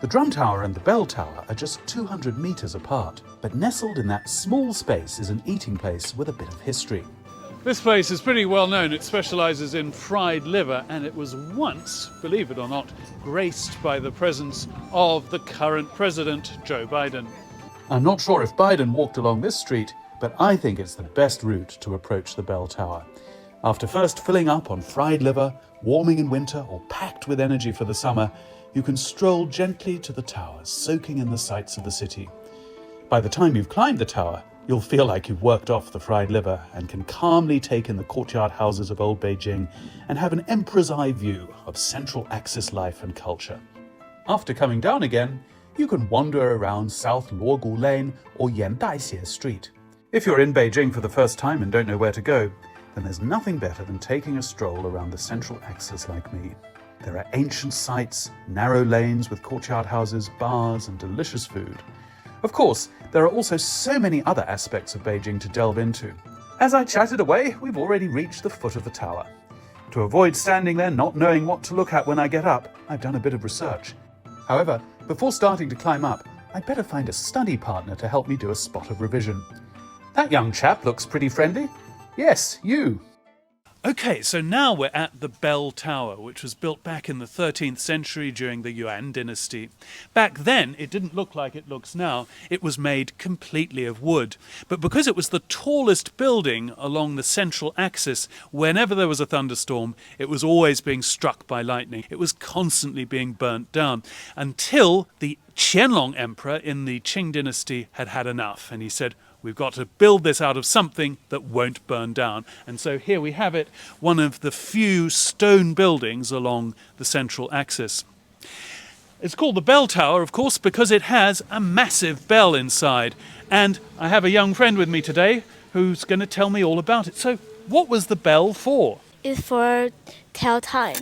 The drum tower and the bell tower are just 200 meters apart, but nestled in that small space is an eating place with a bit of history. This place is pretty well known. It specialises in fried liver, and it was once, believe it or not, graced by the presence of the current president, Joe Biden. I'm not sure if Biden walked along this street, but I think it's the best route to approach the bell tower. After first filling up on fried liver, warming in winter or packed with energy for the summer, you can stroll gently to the tower, soaking in the sights of the city. By the time you've climbed the tower, you'll feel like you've worked off the fried liver and can calmly take in the courtyard houses of old Beijing and have an emperor's eye view of Central Axis life and culture. After coming down again, you can wander around South Luogu Lane or Yandaixie Street. If you're in Beijing for the first time and don't know where to go, then there's nothing better than taking a stroll around the Central Axis like me. There are ancient sites, narrow lanes with courtyard houses, bars and delicious food. Of course, there are also so many other aspects of Beijing to delve into. As I chatted away, we've already reached the foot of the tower. To avoid standing there not knowing what to look at when I get up, I've done a bit of research. However, before starting to climb up, I'd better find a study partner to help me do a spot of revision. That young chap looks pretty friendly. Yes, you. Okay, so now we're at the Bell Tower, which was built back in the 13th century during the Yuan dynasty. Back then, it didn't look like it looks now. It was made completely of wood. But because it was the tallest building along the central axis, whenever there was a thunderstorm, it was always being struck by lightning. It was constantly being burnt down until the Qianlong emperor in the Qing dynasty had had enough. And he said, we've got to build this out of something that won't burn down. And so here we have it, one of the few stone buildings along the central axis. It's called the Bell Tower, of course, because it has a massive bell inside. And I have a young friend with me today who's going to tell me all about it. So what was the bell for? It's for tell time.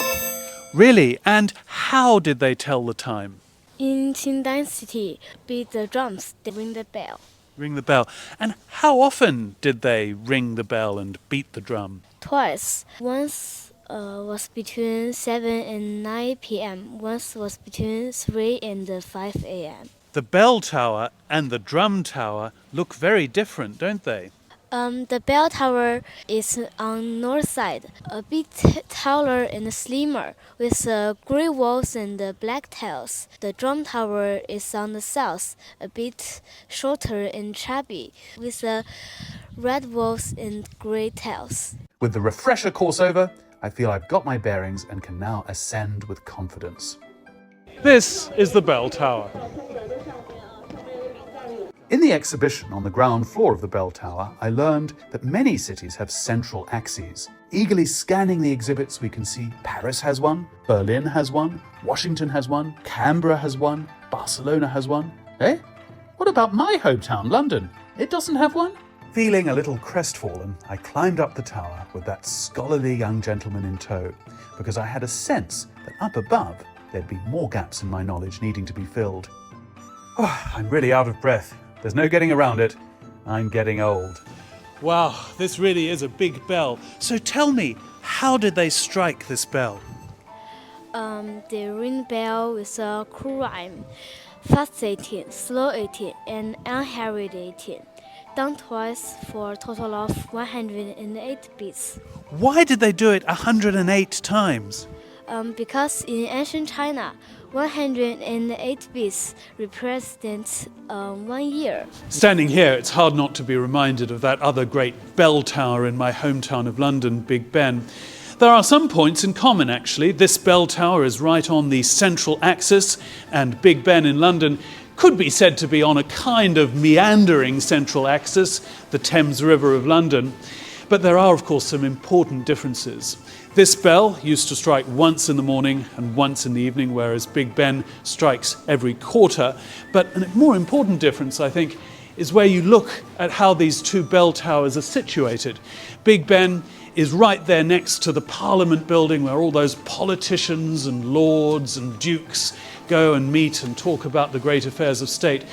Really? And how did they tell the time? In Qing Dynasty, beat the drums, they ring the bell. Ring the bell. And how often did they ring the bell and beat the drum? Twice. Once was between 7 and 9 p.m. Once was between 3 and 5 a.m. The bell tower and the drum tower look very different, don't they? The bell tower is on north side, a bit taller and slimmer, with grey walls and black tiles. The drum tower is on the south, a bit shorter and chubby, with red walls and grey tiles. With the refresher course over, I feel I've got my bearings and can now ascend with confidence. This is the bell tower. In the exhibition on the ground floor of the bell tower, I learned that many cities have central axes. Eagerly scanning the exhibits, we can see Paris has one, Berlin has one, Washington has one, Canberra has one, Barcelona has one. Eh? What about my hometown, London? It doesn't have one? Feeling a little crestfallen, I climbed up the tower with that scholarly young gentleman in tow, because I had a sense that up above there'd be more gaps in my knowledge needing to be filled. Oh, I'm really out of breath. There's no getting around it. I'm getting old. Wow, this really is a big bell. So tell me, how did they strike this bell? They ring bell with a cool rhyme. Fast 18, slow 18, and unhurried 18. Done twice for a total of 108 beats. Why did they do it 108 times? Because in ancient China, 108 beats represent 1 year. Standing here, it's hard not to be reminded of that other great bell tower in my hometown of London, Big Ben. There are some points in common, actually. This bell tower is right on the central axis, and Big Ben in London could be said to be on a kind of meandering central axis, the Thames River of London. But there are, of course, some important differences. This bell used to strike once in the morning and once in the evening, whereas Big Ben strikes every quarter. But a more important difference, I think, is where you look at how these two bell towers are situated. Big Ben is right there next to the Parliament building, where all those politicians and lords and dukes go and meet and talk about the great affairs of state.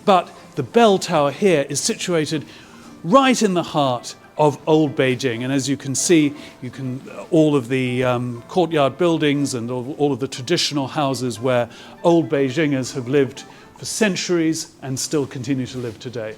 But the bell tower here is situated right in the heart of old Beijing. And as you can see, all of the courtyard buildings and all of the traditional houses where old Beijingers have lived for centuries and still continue to live today.